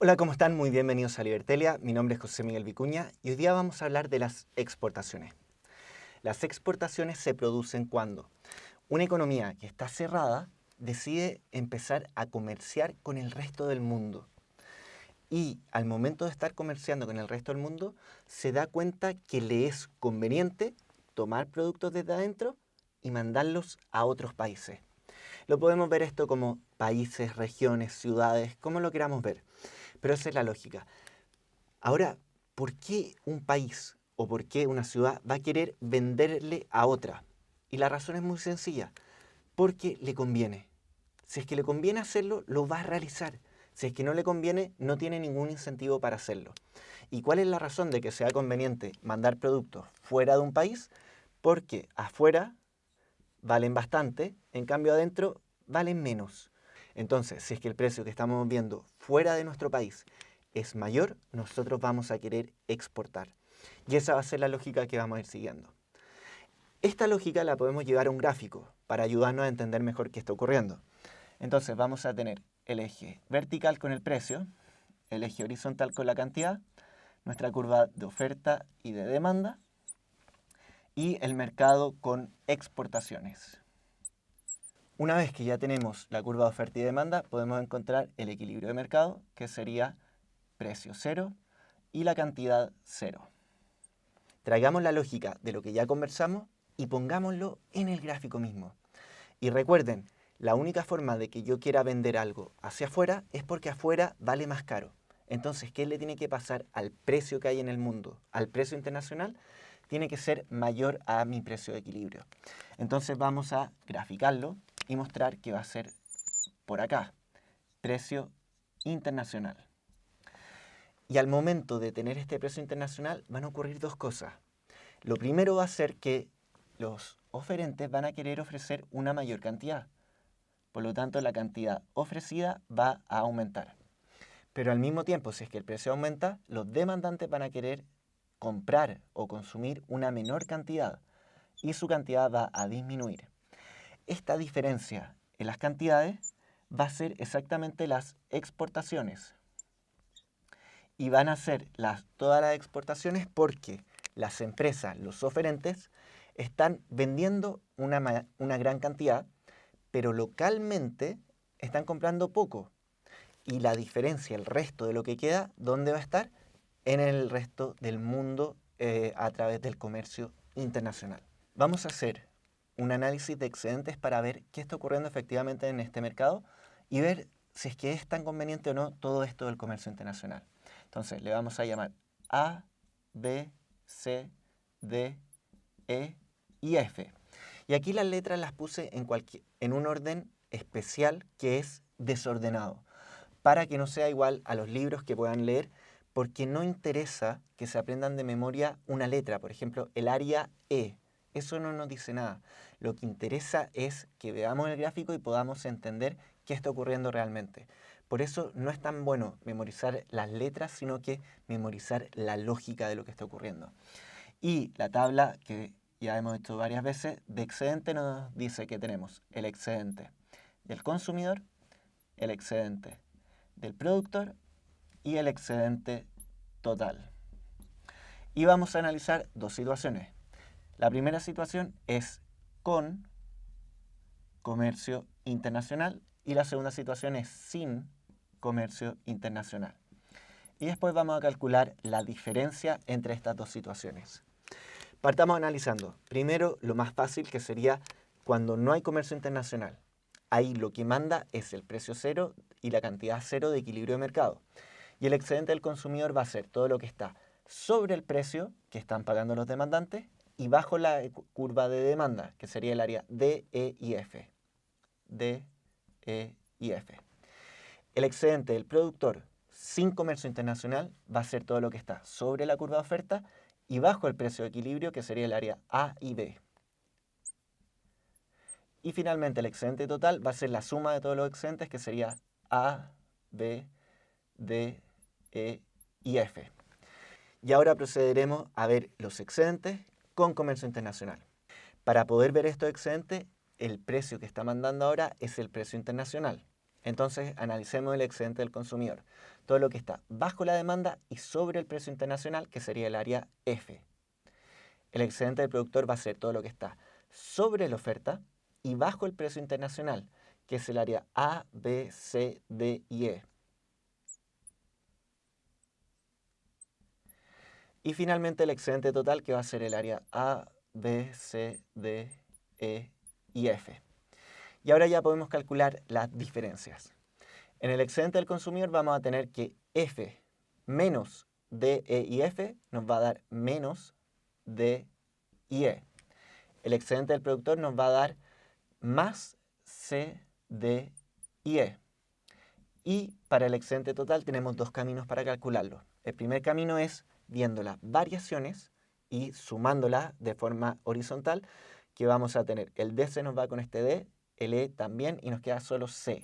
Hola, ¿cómo están? Muy bienvenidos a Libertelia. Mi nombre es José Miguel Vicuña y hoy día vamos a hablar de las exportaciones. Las exportaciones se producen cuando una economía que está cerrada decide empezar a comerciar con el resto del mundo. Y al momento de estar comerciando con el resto del mundo, se da cuenta que le es conveniente tomar productos desde adentro y mandarlos a otros países. Lo podemos ver esto como países, regiones, ciudades, como lo queramos ver. Pero esa es la lógica. Ahora, ¿por qué un país o por qué una ciudad va a querer venderle a otra? Y la razón es muy sencilla, porque le conviene. Si es que le conviene hacerlo, lo va a realizar. Si es que no le conviene, no tiene ningún incentivo para hacerlo. ¿Y cuál es la razón de que sea conveniente mandar productos fuera de un país? Porque afuera valen bastante, en cambio adentro valen menos. Entonces, si es que el precio que estamos viendo fuera de nuestro país es mayor, nosotros vamos a querer exportar. Y esa va a ser la lógica que vamos a ir siguiendo. Esta lógica la podemos llevar a un gráfico para ayudarnos a entender mejor qué está ocurriendo. Entonces vamos a tener el eje vertical con el precio, el eje horizontal con la cantidad, nuestra curva de oferta y de demanda y el mercado con exportaciones. Una vez que ya tenemos la curva de oferta y demanda, podemos encontrar el equilibrio de mercado, que sería precio cero y la cantidad cero. Traigamos la lógica de lo que ya conversamos y pongámoslo en el gráfico mismo. Y recuerden, la única forma de que yo quiera vender algo hacia afuera es porque afuera vale más caro. Entonces, ¿qué le tiene que pasar al precio que hay en el mundo, al precio internacional? Tiene que ser mayor a mi precio de equilibrio. Entonces vamos a graficarlo y mostrar que va a ser por acá, precio internacional. Y al momento de tener este precio internacional van a ocurrir dos cosas. Lo primero va a ser que los oferentes van a querer ofrecer una mayor cantidad. Por lo tanto, la cantidad ofrecida va a aumentar. Pero al mismo tiempo, si es que el precio aumenta, los demandantes van a querer comprar o consumir una menor cantidad y su cantidad va a disminuir. Esta diferencia en las cantidades va a ser exactamente las exportaciones. Y van a ser todas las exportaciones porque las empresas, los oferentes, están vendiendo una gran cantidad, pero localmente están comprando poco. Y la diferencia, el resto de lo que queda, ¿dónde va a estar? En el resto del mundo a través del comercio internacional. Vamos a hacer un análisis de excedentes para ver qué está ocurriendo efectivamente en este mercado y ver si es que es tan conveniente o no todo esto del comercio internacional. Entonces le vamos a llamar A, B, C, D, E y F. Y aquí las letras las puse en un orden especial que es desordenado, para que no sea igual a los libros que puedan leer, porque no interesa que se aprendan de memoria una letra, por ejemplo, el área E. Eso no nos dice nada. Lo que interesa es que veamos el gráfico y podamos entender qué está ocurriendo realmente. Por eso no es tan bueno memorizar las letras, sino que memorizar la lógica de lo que está ocurriendo. Y la tabla, que ya hemos visto varias veces, de excedente nos dice que tenemos el excedente del consumidor, el excedente del productor y el excedente total. Y vamos a analizar dos situaciones. La primera situación es con comercio internacional y la segunda situación es sin comercio internacional. Y después vamos a calcular la diferencia entre estas dos situaciones. Partamos analizando. Primero, lo más fácil, que sería cuando no hay comercio internacional. Ahí lo que manda es el precio cero y la cantidad cero de equilibrio de mercado. Y el excedente del consumidor va a ser todo lo que está sobre el precio que están pagando los demandantes y bajo la curva de demanda, que sería el área D, E y F. D, E y F. El excedente del productor sin comercio internacional va a ser todo lo que está sobre la curva de oferta y bajo el precio de equilibrio, que sería el área A y B. Y finalmente el excedente total va a ser la suma de todos los excedentes, que sería A, B, D, E y F. Y ahora procederemos a ver los excedentes con comercio internacional. Para poder ver estos excedentes, el precio que está mandando ahora es el precio internacional. Entonces, analicemos el excedente del consumidor. Todo lo que está bajo la demanda y sobre el precio internacional, que sería el área F. El excedente del productor va a ser todo lo que está sobre la oferta y bajo el precio internacional, que es el área A, B, C, D y E. Y finalmente el excedente total, que va a ser el área A, B, C, D, E y F. Y ahora ya podemos calcular las diferencias. En el excedente del consumidor vamos a tener que F menos D, E y F nos va a dar menos D y E. El excedente del productor nos va a dar más C, D y E. Y para el excedente total tenemos dos caminos para calcularlo. El primer camino es viendo las variaciones y sumándolas de forma horizontal, que vamos a tener el D se nos va con este D, el E también, y nos queda solo C.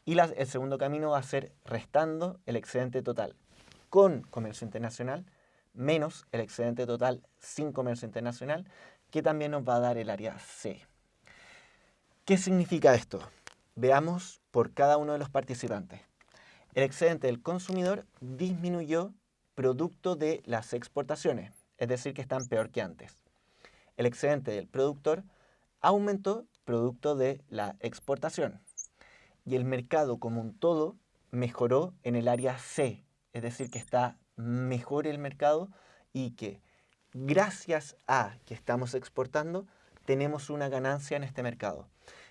Y el segundo camino va a ser restando el excedente total con comercio internacional menos el excedente total sin comercio internacional, que también nos va a dar el área C. ¿Qué significa esto? Veamos por cada uno de los participantes. El excedente del consumidor disminuyó producto de las exportaciones, es decir, que están peor que antes. El excedente del productor aumentó producto de la exportación. Y el mercado como un todo mejoró en el área C, es decir, que está mejor el mercado y que gracias a que estamos exportando tenemos una ganancia en este mercado.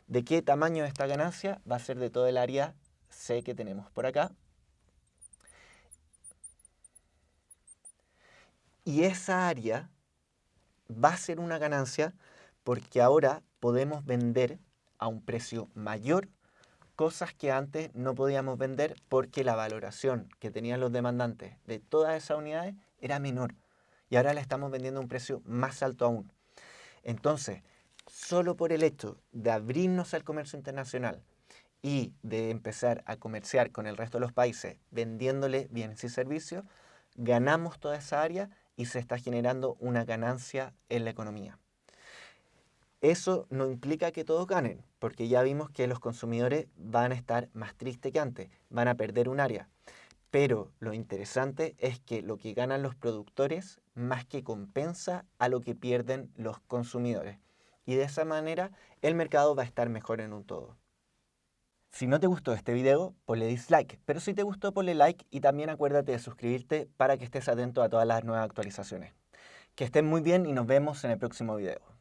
¿De qué tamaño es esta ganancia? Va a ser de todo el área C que tenemos por acá. Y esa área va a ser una ganancia porque ahora podemos vender a un precio mayor cosas que antes no podíamos vender porque la valoración que tenían los demandantes de todas esas unidades era menor. Y ahora la estamos vendiendo a un precio más alto aún. Entonces, solo por el hecho de abrirnos al comercio internacional y de empezar a comerciar con el resto de los países vendiéndole bienes y servicios, ganamos toda esa área y se está generando una ganancia en la economía. Eso no implica que todos ganen, porque ya vimos que los consumidores van a estar más tristes que antes, van a perder un área. Pero lo interesante es que lo que ganan los productores más que compensa a lo que pierden los consumidores. Y de esa manera el mercado va a estar mejor en un todo. Si no te gustó este video, ponle dislike, pero si te gustó, ponle like y también acuérdate de suscribirte para que estés atento a todas las nuevas actualizaciones. Que estén muy bien y nos vemos en el próximo video.